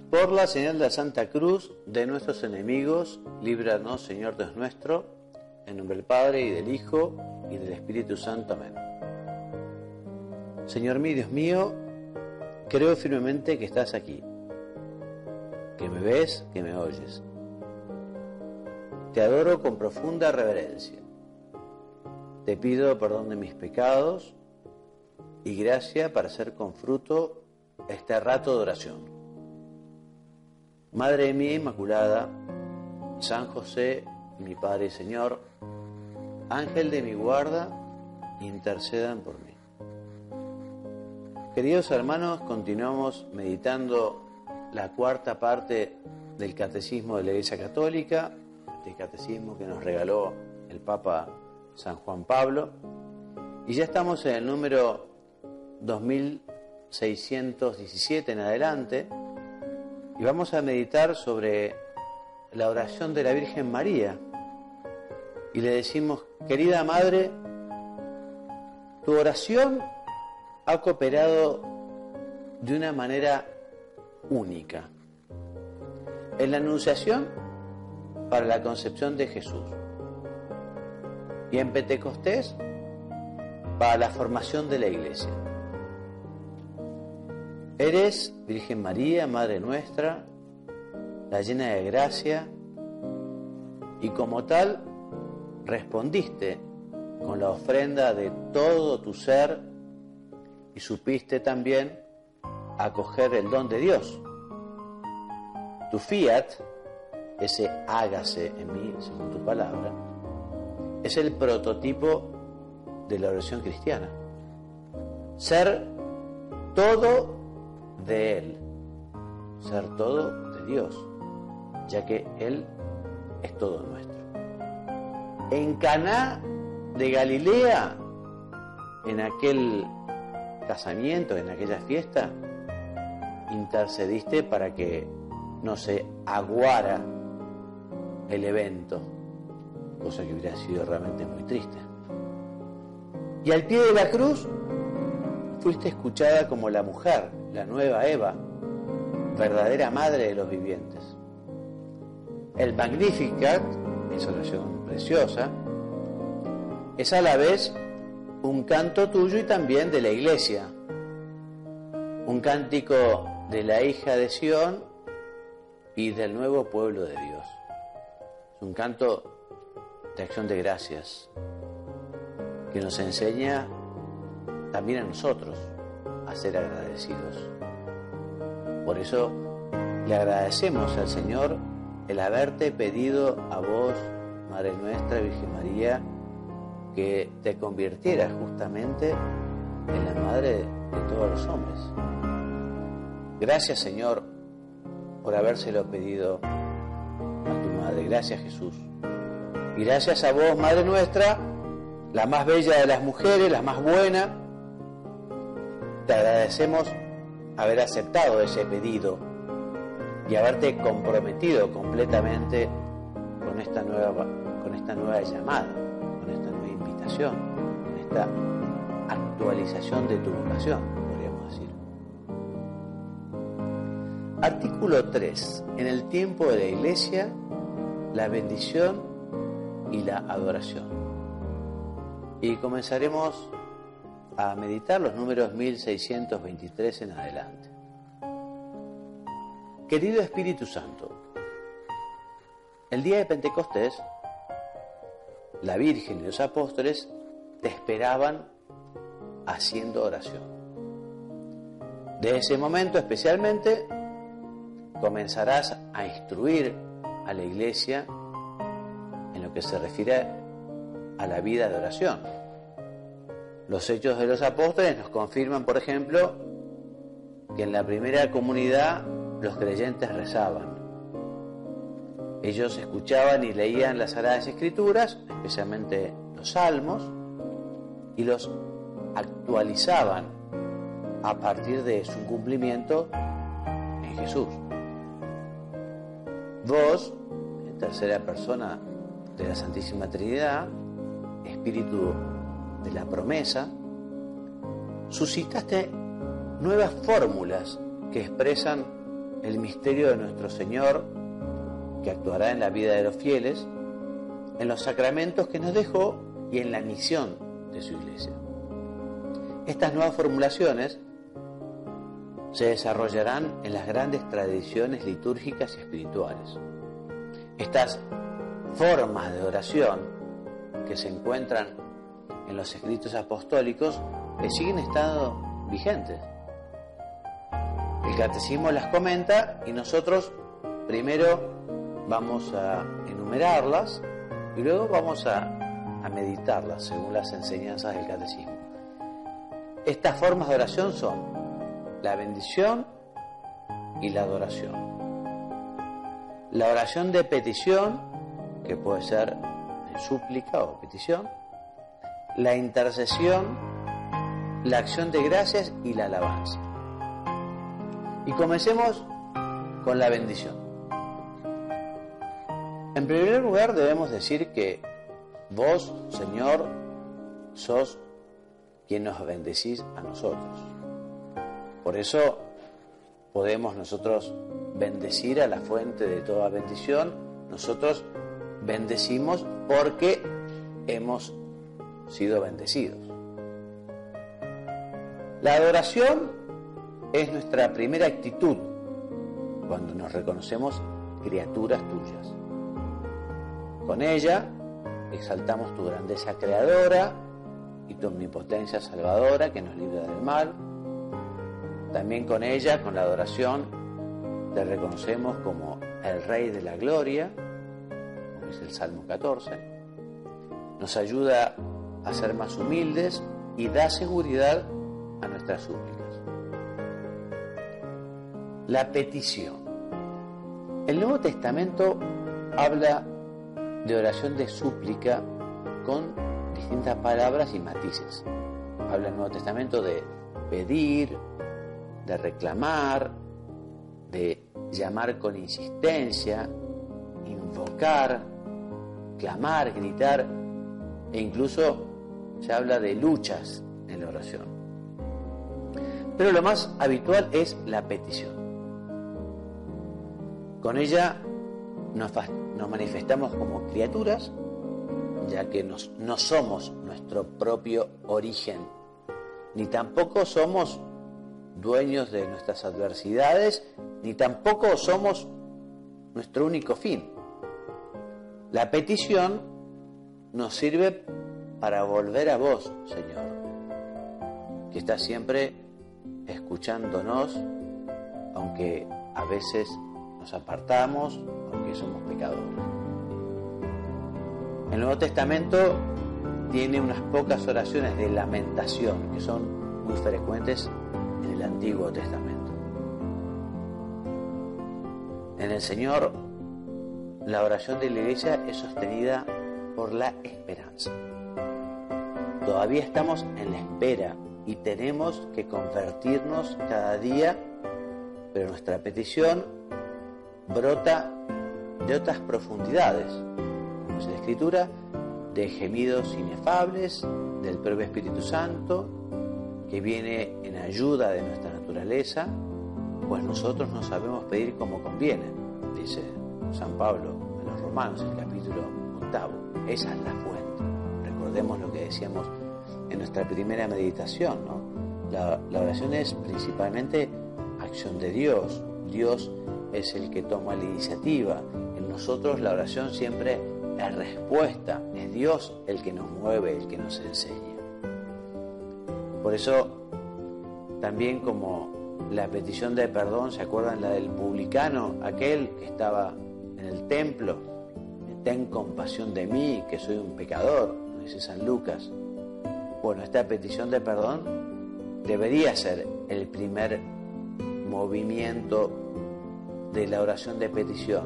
Por la señal de la Santa Cruz de nuestros enemigos, líbranos, Señor Dios nuestro, en nombre del Padre, y del Hijo, y del Espíritu Santo. Amén. Señor mío, Dios mío, creo firmemente que estás aquí, que me ves, que me oyes. Te adoro con profunda reverencia. Te pido perdón de mis pecados y gracia para hacer con fruto este rato de oración. Madre mía Inmaculada, San José, mi Padre y Señor, Ángel de mi guarda, intercedan por mí. Queridos hermanos, continuamos meditando la cuarta parte del Catecismo de la Iglesia Católica, el catecismo que nos regaló el Papa San Juan Pablo, y ya estamos en el número 2617 en adelante, y vamos a meditar sobre la oración de la Virgen María. Y le decimos: querida Madre, tu oración ha cooperado de una manera única en la anunciación para la concepción de Jesús, y en Pentecostés para la formación de la Iglesia. Eres, Virgen María, Madre nuestra, la llena de gracia, y como tal respondiste con la ofrenda de todo tu ser y supiste también acoger el don de Dios. Tu fiat, ese hágase en mí según tu palabra, es el prototipo de la oración cristiana. Ser todo de Él, ser todo de Dios, ya que Él es todo nuestro. En Caná de Galilea, en aquel casamiento, en aquella fiesta, intercediste para que no se aguara el evento, cosa que hubiera sido realmente muy triste. Y al pie de la cruz fuiste escuchada como la mujer, la nueva Eva, verdadera madre de los vivientes. El Magnificat, esa oración preciosa, es a la vez un canto tuyo y también de la Iglesia, un cántico de la hija de Sión y del nuevo pueblo de Dios. Es un canto de acción de gracias que nos enseña también a nosotros a ser agradecidos. Por eso le agradecemos al Señor el haberte pedido a vos, Madre nuestra, Virgen María, que te convirtieras justamente en la madre de todos los hombres. Gracias, Señor, por habérselo pedido a tu Madre. Gracias, Jesús. Y gracias a vos, Madre nuestra, la más bella de las mujeres, la más buena, te agradecemos haber aceptado ese pedido y haberte comprometido completamente con esta nueva llamada, con esta nueva invitación, con esta actualización de tu vocación, podríamos decir. Artículo 3. En el tiempo de la Iglesia, la bendición y la adoración. Y comenzaremos a meditar los números 1623 en adelante. Querido Espíritu Santo, el día de Pentecostés, la Virgen y los apóstoles te esperaban haciendo oración. De ese momento especialmente comenzarás a instruir a la Iglesia en lo que se refiere a la vida de oración. Los hechos de los apóstoles nos confirman, por ejemplo, que en la primera comunidad los creyentes rezaban. Ellos escuchaban y leían las Sagradas Escrituras, especialmente los Salmos, y los actualizaban a partir de su cumplimiento en Jesús. Vos, en tercera persona de la Santísima Trinidad, Espíritu de la promesa, suscitaste nuevas fórmulas que expresan el misterio de nuestro Señor, que actuará en la vida de los fieles, en los sacramentos que nos dejó y en la misión de su Iglesia. Estas nuevas formulaciones se desarrollarán en las grandes tradiciones litúrgicas y espirituales. Estas formas de oración que se encuentran en los escritos apostólicos siguen estando vigentes. El catecismo las comenta y nosotros primero vamos a enumerarlas y luego vamos a meditarlas según las enseñanzas del catecismo. Estas formas de oración son la bendición y la adoración. La oración de petición, que puede ser en súplica o petición, la intercesión, la acción de gracias y la alabanza. Y comencemos con la bendición. En primer lugar debemos decir que vos, Señor, sos quien nos bendecís a nosotros. Por eso podemos nosotros bendecir a la fuente de toda bendición. Nosotros bendecimos porque hemos sido bendecidos. La adoración es nuestra primera actitud cuando nos reconocemos criaturas tuyas. Con ella exaltamos tu grandeza creadora y tu omnipotencia salvadora que nos libra del mal. También con ella, con la adoración, te reconocemos como el Rey de la Gloria, como es el Salmo 14. Nos ayuda a ser más humildes y da seguridad a nuestras súplicas. La petición. El Nuevo Testamento habla de oración de súplica con distintas palabras y matices. Habla el Nuevo Testamento de pedir, de reclamar, de llamar con insistencia, invocar, clamar, gritar, e incluso se habla de luchas en la oración. Pero lo más habitual es la petición. Con ella nos manifestamos como criaturas, ya que no somos nuestro propio origen, ni tampoco somos dueños de nuestras adversidades, ni tampoco somos nuestro único fin. La petición nos sirve para volver a vos, Señor, que estás siempre escuchándonos, aunque a veces nos apartamos, aunque somos pecadores. El Nuevo Testamento tiene unas pocas oraciones de lamentación que son muy frecuentes en el Antiguo Testamento. En el Señor, la oración de la Iglesia es sostenida por la esperanza. Todavía estamos en la espera y tenemos que convertirnos cada día, pero nuestra petición brota de otras profundidades, como dice la Escritura, de gemidos inefables del propio Espíritu Santo, que viene en ayuda de nuestra naturaleza, pues nosotros no sabemos pedir como conviene, dice San Pablo en los Romanos, el capítulo 8. Esa es la fuente. Recordemos lo que decíamos en nuestra primera meditación, ¿no? La oración es principalmente acción de Dios. Dios es el que toma la iniciativa. En nosotros la oración siempre es respuesta. Es Dios el que nos mueve, el que nos enseña. Por eso, también como la petición de perdón, ¿se acuerdan la del publicano? Aquel que estaba en el templo. Ten compasión de mí, que soy un pecador, dice San Lucas. Bueno, esta petición de perdón debería ser el primer movimiento de la oración de petición.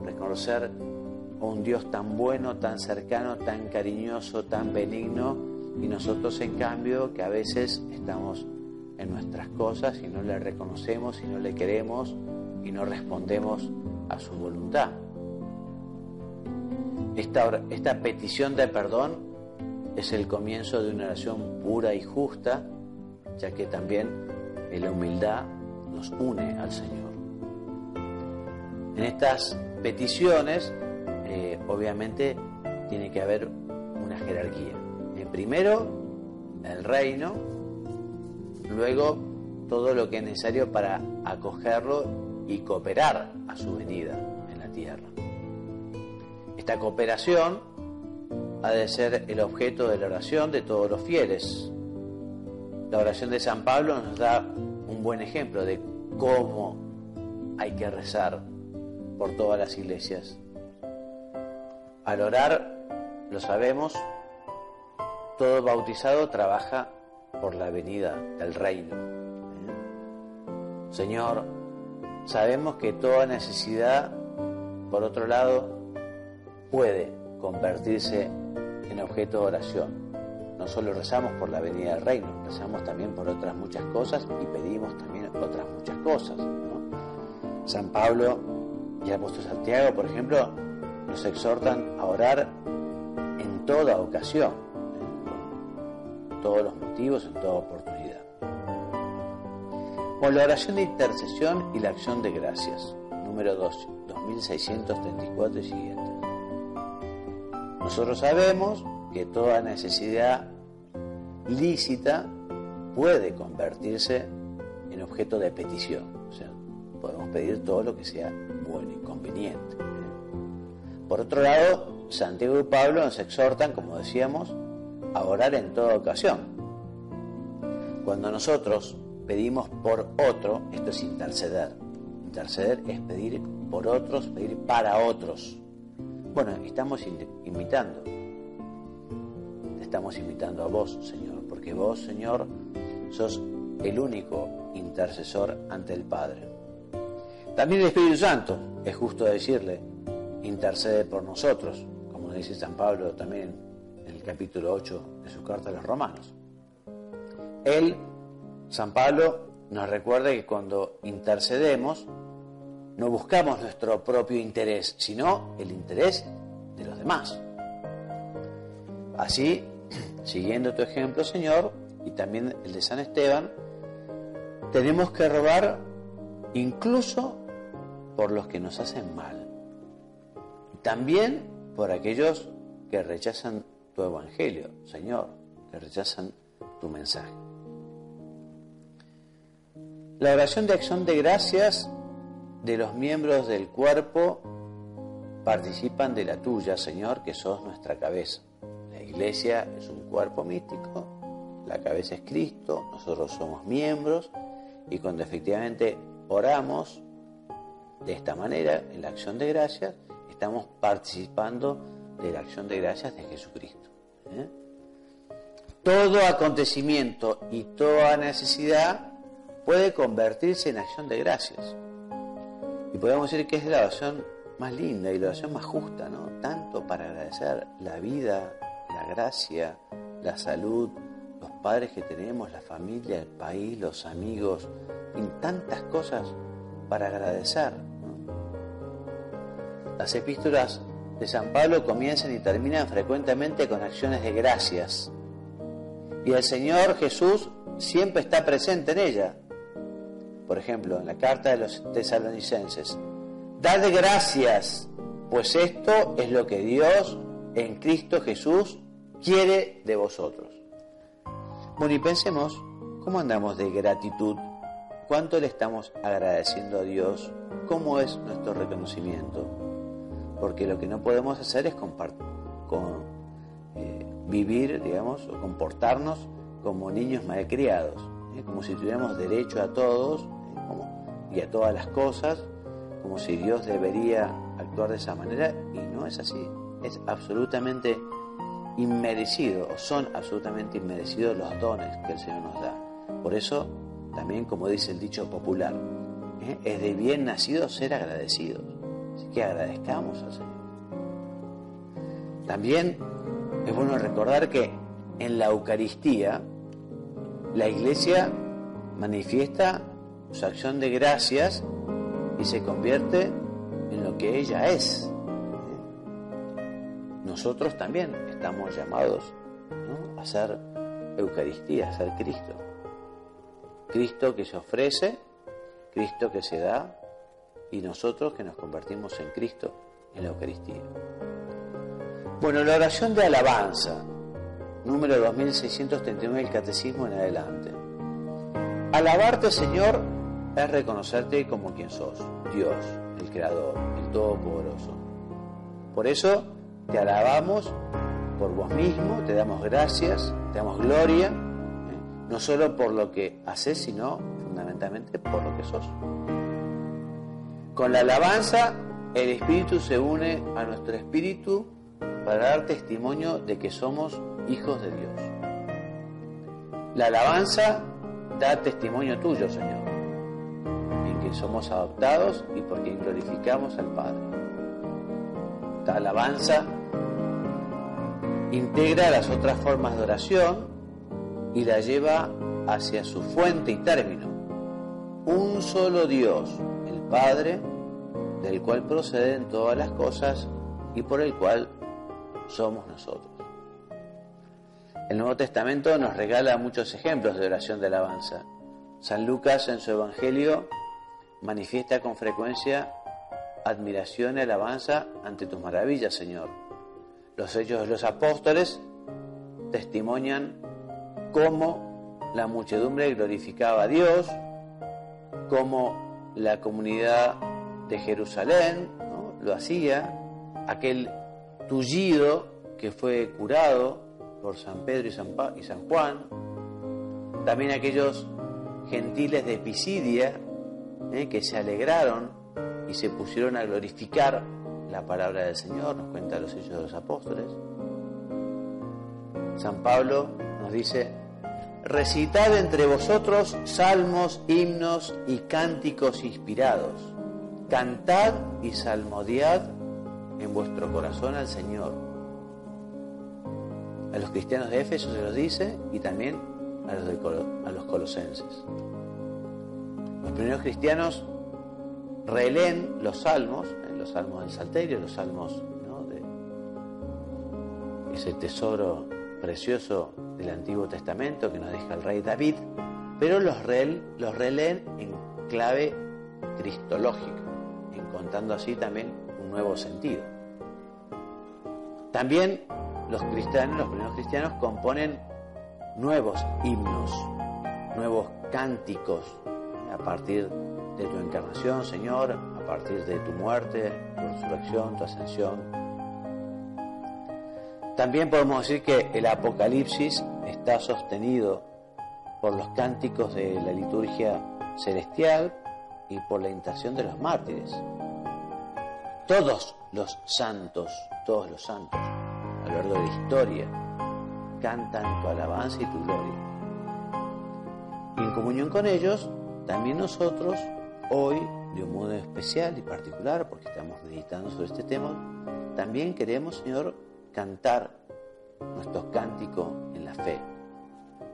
Reconocer a un Dios tan bueno, tan cercano, tan cariñoso, tan benigno, y nosotros en cambio que a veces estamos en nuestras cosas y no le reconocemos y no le queremos y no respondemos a su voluntad. Esta petición de perdón es el comienzo de una oración pura y justa, ya que también en la humildad nos une al Señor. En estas peticiones, obviamente, tiene que haber una jerarquía. Primero, el reino, luego todo lo que es necesario para acogerlo y cooperar a su venida en la tierra. Esta cooperación ha de ser el objeto de la oración de todos los fieles. La oración de San Pablo nos da un buen ejemplo de cómo hay que rezar por todas las iglesias. Al orar, lo sabemos, todo bautizado trabaja por la venida del reino. Señor, sabemos que toda necesidad, por otro lado, puede convertirse en objeto de oración. No solo rezamos por la venida del reino, rezamos también por otras muchas cosas y pedimos también otras muchas cosas, ¿no? San Pablo y el apóstol Santiago, por ejemplo, nos exhortan a orar en toda ocasión, en todos los motivos, en toda oportunidad. Con la oración de intercesión y la acción de gracias, número 12, 2634 y siguientes. Nosotros sabemos que toda necesidad lícita puede convertirse en objeto de petición. O sea, podemos pedir todo lo que sea bueno y conveniente. Por otro lado, Santiago y Pablo nos exhortan, como decíamos, a orar en toda ocasión. Cuando nosotros pedimos por otro, esto es interceder. Interceder es pedir por otros, pedir para otros. Bueno, estamos imitando. Te estamos imitando a vos, Señor, porque vos, Señor, sos el único intercesor ante el Padre. También el Espíritu Santo, es justo decirle, intercede por nosotros, como dice San Pablo también en el capítulo 8 de su carta a los Romanos. Él, San Pablo, nos recuerda que cuando intercedemos no buscamos nuestro propio interés, sino el interés de los demás. Así, siguiendo tu ejemplo, Señor, y también el de San Esteban, tenemos que rogar incluso por los que nos hacen mal. También por aquellos que rechazan tu evangelio, Señor, que rechazan tu mensaje. La oración de acción de gracias de los miembros del cuerpo participan de la tuya, Señor, que sos nuestra cabeza. La iglesia es un cuerpo místico, la cabeza es Cristo, nosotros somos miembros, y cuando efectivamente oramos de esta manera, en la acción de gracias, estamos participando de la acción de gracias de Jesucristo. Todo acontecimiento y toda necesidad puede convertirse en acción de gracias. Y podemos decir que es la oración más linda y la oración más justa, ¿no? Tanto para agradecer la vida, la gracia, la salud, los padres que tenemos, la familia, el país, los amigos, y tantas cosas para agradecer, ¿no? Las epístolas de San Pablo comienzan y terminan frecuentemente con acciones de gracias. Y el Señor Jesús siempre está presente en ella. Por ejemplo, en la carta de los tesalonicenses, dad gracias, pues esto es lo que Dios en Cristo Jesús quiere de vosotros. Bueno, y pensemos, ¿cómo andamos de gratitud? ¿Cuánto le estamos agradeciendo a Dios? ¿Cómo es nuestro reconocimiento? Porque lo que no podemos hacer es vivir, digamos, o comportarnos como niños malcriados, como si tuviéramos derecho a todos y a todas las cosas, como si Dios debería actuar de esa manera, y no es así. Es absolutamente inmerecido, o son absolutamente inmerecidos los dones que el Señor nos da. Por eso, también como dice el dicho popular, es de bien nacido ser agradecidos. Así que agradezcamos al Señor. También es bueno recordar que en la Eucaristía la Iglesia manifiesta su acción de gracias y se convierte en lo que ella es. Nosotros también estamos llamados, ¿no?, a ser Eucaristía, a ser Cristo. Cristo que se ofrece, Cristo que se da, y nosotros que nos convertimos en Cristo en la Eucaristía. Bueno, la oración de alabanza, número 2639 del Catecismo en adelante. Alabarte, Señor, es reconocerte como quien sos, Dios, el Creador, el Todopoderoso. Por eso te alabamos por vos mismo, te damos gracias, te damos gloria, no solo por lo que haces, sino fundamentalmente por lo que sos. Con la alabanza, el Espíritu se une a nuestro espíritu para dar testimonio de que somos hijos de Dios. La alabanza da testimonio tuyo, Señor, en que somos adoptados y por quien glorificamos al Padre. Esta alabanza integra las otras formas de oración y la lleva hacia su fuente y término. Un solo Dios, el Padre, del cual proceden todas las cosas y por el cual somos nosotros. El Nuevo Testamento nos regala muchos ejemplos de oración de alabanza. San Lucas en su Evangelio manifiesta con frecuencia admiración y alabanza ante tus maravillas, Señor. Los Hechos de los Apóstoles testimonian cómo la muchedumbre glorificaba a Dios, cómo la comunidad de Jerusalén, ¿no?, lo hacía, aquel tullido que fue curado por San Pedro y San Juan, también aquellos gentiles de Pisidia que se alegraron y se pusieron a glorificar la palabra del Señor, nos cuenta los Hechos de los Apóstoles. San Pablo nos dice: recitad entre vosotros salmos, himnos y cánticos inspirados, cantad y salmodiad en vuestro corazón al Señor. A los cristianos de Éfeso se los dice, y también a los colosenses. Los primeros cristianos releen los salmos del Salterio, los salmos, ¿no?, de ese tesoro precioso del Antiguo Testamento que nos deja el rey David, pero los releen en clave cristológica, encontrando así también un nuevo sentido. También los primeros cristianos componen nuevos himnos, nuevos cánticos a partir de tu encarnación, Señor, a partir de tu muerte, tu resurrección, tu ascensión. También podemos decir que el Apocalipsis está sostenido por los cánticos de la liturgia celestial y por la intercesión de los mártires. Todos los santos, a lo largo de la historia, cantan tu alabanza y tu gloria. Y en comunión con ellos, también nosotros, hoy, de un modo especial y particular, porque estamos meditando sobre este tema, también queremos, Señor, cantar nuestros cánticos en la fe.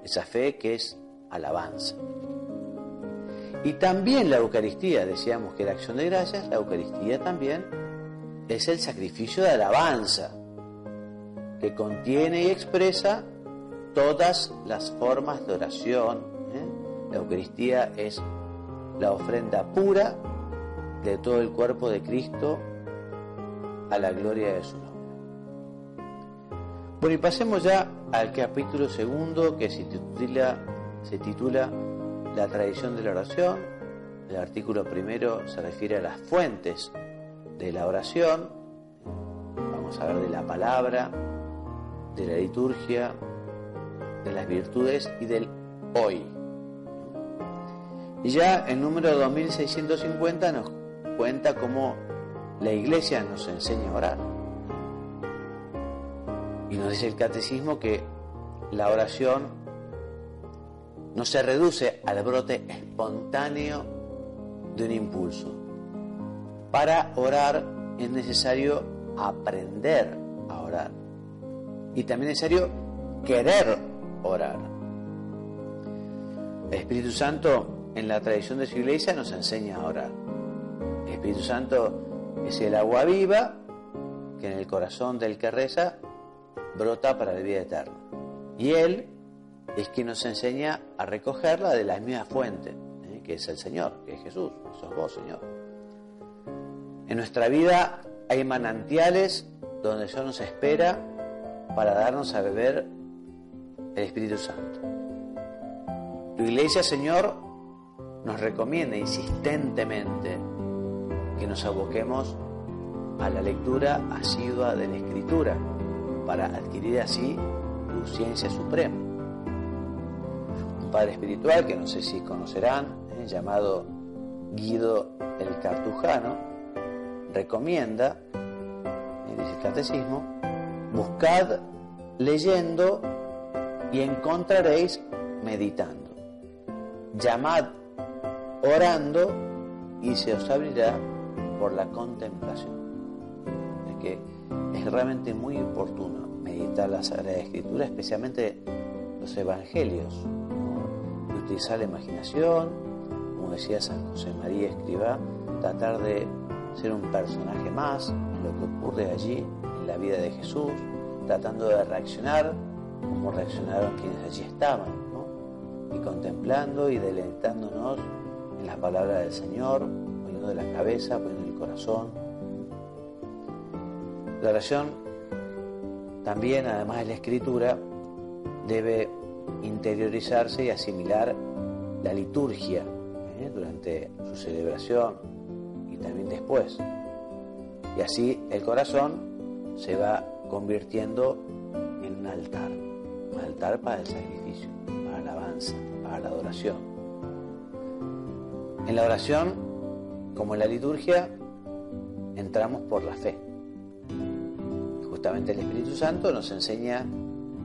Esa fe que es alabanza. Y también la Eucaristía, decíamos que la acción de gracias, la Eucaristía también es el sacrificio de alabanza, que contiene y expresa todas las formas de oración. La Eucaristía es la ofrenda pura de todo el cuerpo de Cristo a la gloria de su nombre. Bueno, y pasemos ya al capítulo segundo, que se titula La tradición de la oración. El artículo primero se refiere a las fuentes de la oración. Vamos a hablar de la palabra, de la liturgia, de las virtudes y del hoy. Y ya el número 2650 nos cuenta cómo la Iglesia nos enseña a orar. Y nos dice el Catecismo que la oración no se reduce al brote espontáneo de un impulso. Para orar es necesario aprender a orar. Y también es necesario querer orar. El Espíritu Santo, en la tradición de su Iglesia, nos enseña a orar. El Espíritu Santo es el agua viva que en el corazón del que reza brota para la vida eterna. Y Él es quien nos enseña a recogerla de la misma fuente, que es el Señor, que es Jesús, que sos vos, Señor. En nuestra vida hay manantiales donde Dios nos espera para darnos a beber el Espíritu Santo. Tu Iglesia, Señor, nos recomienda insistentemente que nos aboquemos a la lectura asidua de la Escritura para adquirir así tu ciencia suprema. Un padre espiritual que no sé si conocerán, llamado Guido el Cartujano, recomienda, dice el Catecismo, buscad leyendo y encontraréis meditando. Llamad orando y se os abrirá por la contemplación. Es que es realmente muy oportuno meditar la Sagrada Escritura, especialmente los Evangelios, ¿no? Y utilizar la imaginación, como decía San José María Escrivá, tratar de ser un personaje más en lo que ocurre allí en la vida de Jesús, tratando de reaccionar como reaccionaron quienes allí estaban, ¿no? Y contemplando y deleitándonos en la palabra del Señor, poniendo la cabeza, poniendo el corazón. La oración también, además de la Escritura, debe interiorizarse y asimilar la liturgia durante su celebración y también después. Y así el corazón se va convirtiendo en un altar para el sacrificio, para la alabanza, para la adoración. En la oración, como en la liturgia, entramos por la fe. Justamente el Espíritu Santo nos enseña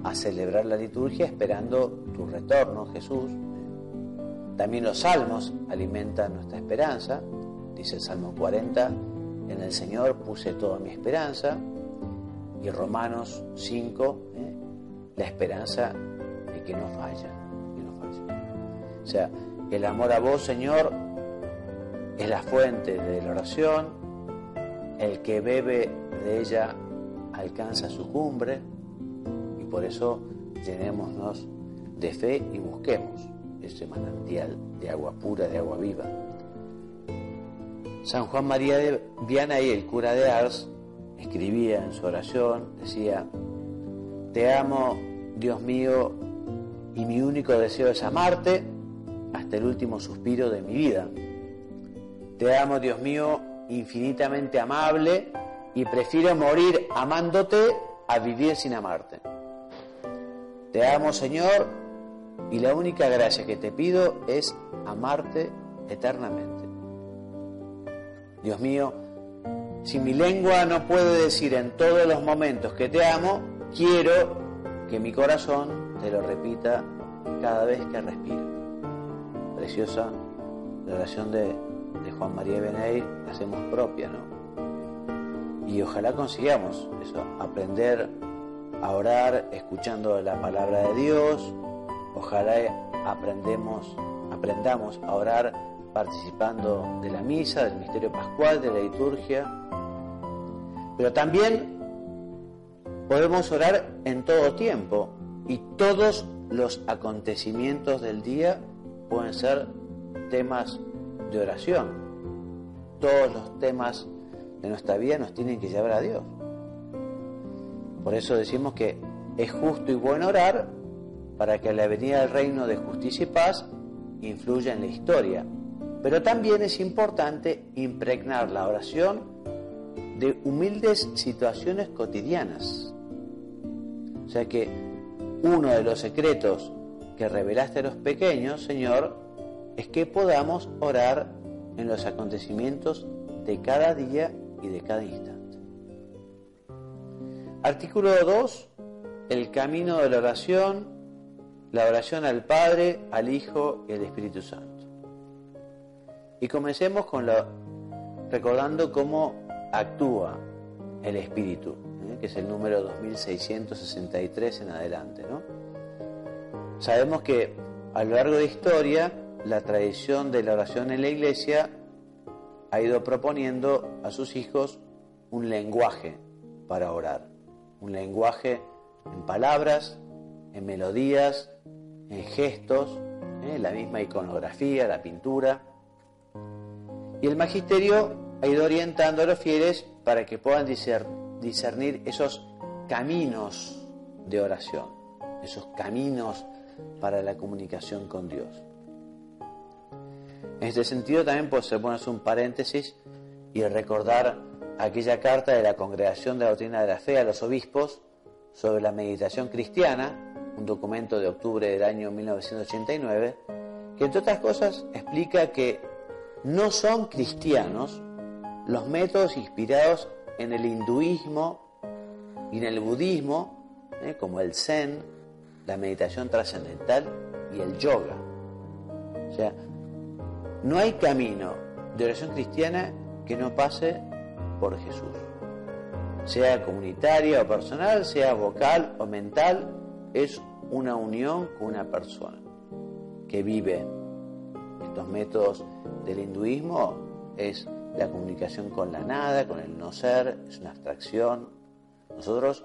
a celebrar la liturgia esperando tu retorno, Jesús. También los salmos alimentan nuestra esperanza. Dice el Salmo 40, en el Señor puse toda mi esperanza. Y Romanos 5, la esperanza de que no falla. O sea, el amor a vos, Señor, es la fuente de la oración. El que bebe de ella alcanza su cumbre, y por eso llenémonos de fe y busquemos ese manantial de agua pura, de agua viva. San Juan María de Vianney, el cura de Ars, escribía en su oración, decía: te amo, Dios mío, y mi único deseo es amarte hasta el último suspiro de mi vida. Te amo, Dios mío, infinitamente amable, y prefiero morir amándote a vivir sin amarte. Te amo, Señor, y la única gracia que te pido es amarte eternamente. Dios mío, si mi lengua no puede decir en todos los momentos que te amo, quiero que mi corazón te lo repita cada vez que respiro. Preciosa la oración de Juan María Vianney, la hacemos propia, ¿no? Y ojalá consigamos eso, aprender a orar escuchando la palabra de Dios. Ojalá aprendamos a orar participando de la misa, del misterio pascual, de la liturgia. Pero también podemos orar en todo tiempo, y todos los acontecimientos del día pueden ser temas de oración. Todos los temas de nuestra vida nos tienen que llevar a Dios. Por eso decimos que es justo y bueno orar para que la venida del reino de justicia y paz influya en la historia. Pero también es importante impregnar la oración de humildes situaciones cotidianas. O sea que uno de los secretos que revelaste a los pequeños, Señor, es que podamos orar en los acontecimientos de cada día y de cada instante. Artículo 2. El camino de la oración al Padre, al Hijo y al Espíritu Santo. Y comencemos recordando cómo actúa el Espíritu, que es el número 2663 en adelante, ¿no? Sabemos que a lo largo de la historia, la tradición de la oración en la Iglesia ha ido proponiendo a sus hijos un lenguaje para orar, un lenguaje en palabras, en melodías, en gestos, la misma iconografía, la pintura. Y el magisterio ha ido orientando a los fieles para que puedan discernir esos caminos de oración, esos caminos para la comunicación con Dios. En este sentido también se puede hacer un paréntesis y recordar aquella carta de la Congregación de la Doctrina de la Fe a los obispos sobre la meditación cristiana, un documento de octubre del año 1989, que entre otras cosas explica que no son cristianos los métodos inspirados en el hinduismo y en el budismo, como el zen, la meditación trascendental y el yoga. O sea, no hay camino de oración cristiana que no pase por Jesús. Sea comunitaria o personal, sea vocal o mental, es una unión con una persona que vive. Estos métodos del hinduismo es la comunicación con la nada, con el no ser, es una abstracción. Nosotros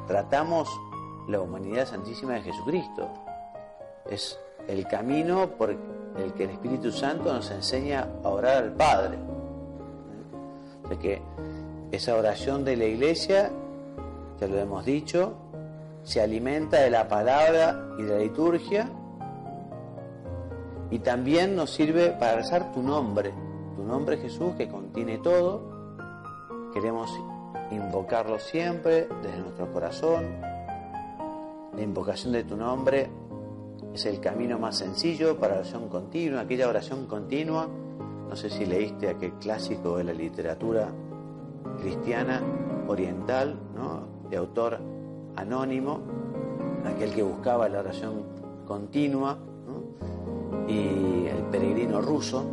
tratamos la humanidad santísima de Jesucristo. Es el camino por el que el Espíritu Santo nos enseña a orar al Padre. O sea que esa oración de la Iglesia, ya lo hemos dicho, se alimenta de la palabra y de la liturgia, y también nos sirve para rezar tu nombre Jesús, que contiene todo. Queremos invocarlo siempre desde nuestro corazón. La invocación de tu nombre es el camino más sencillo para la oración continua, aquella oración continua. No sé si leíste aquel clásico de la literatura cristiana oriental, ¿no?, de autor anónimo, aquel que buscaba la oración continua, ¿no?, y el peregrino ruso,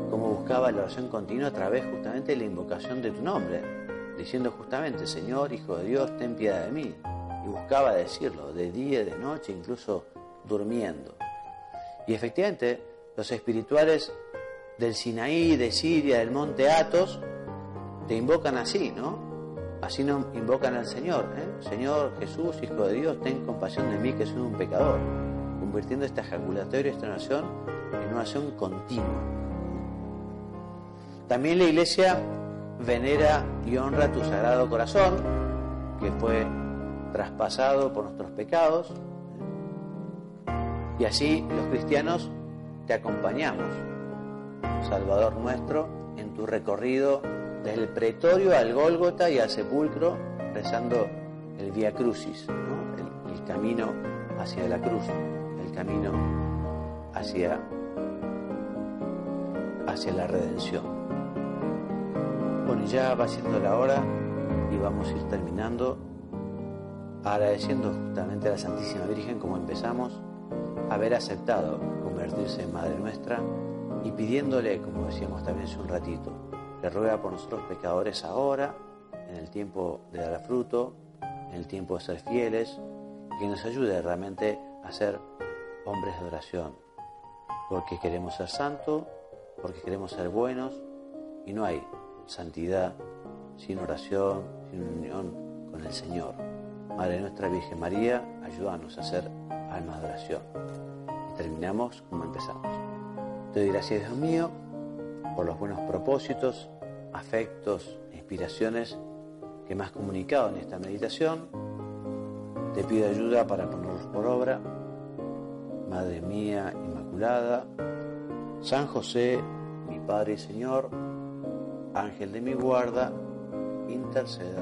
como buscaba la oración continua a través justamente de la invocación de tu nombre, diciendo justamente: Señor, Hijo de Dios, ten piedad de mí. Y buscaba decirlo de día, de noche, incluso durmiendo. Y efectivamente, los espirituales del Sinaí, de Siria, del monte Athos, te invocan así, ¿no? Así nos invocan al Señor, Señor Jesús, Hijo de Dios, ten compasión de mí, que soy un pecador, convirtiendo esta ejaculatoria, esta oración, en una oración continua. También la Iglesia venera y honra tu Sagrado Corazón, que fue traspasado por nuestros pecados, y así los cristianos te acompañamos, Salvador nuestro, en tu recorrido desde el pretorio al Gólgota y al sepulcro, rezando el Vía Crucis, ¿no?, el camino hacia la cruz, el camino hacia la redención. Bueno, ya va siendo la hora y vamos a ir terminando, agradeciendo justamente a la Santísima Virgen, como empezamos, haber aceptado convertirse en Madre nuestra, y pidiéndole, como decíamos también hace un ratito, que ruega por nosotros pecadores ahora, en el tiempo de dar fruto, en el tiempo de ser fieles, y que nos ayude realmente a ser hombres de oración, porque queremos ser santos, porque queremos ser buenos, y no hay santidad sin oración, sin unión con el Señor. Madre nuestra Virgen María, ayúdanos a ser almas de oración. Y terminamos como empezamos. Te doy gracias, Dios mío, por los buenos propósitos, afectos e inspiraciones que me has comunicado en esta meditación. Te pido ayuda para ponerlos por obra. Madre mía Inmaculada, San José, mi Padre y Señor, Ángel de mi guarda, interceda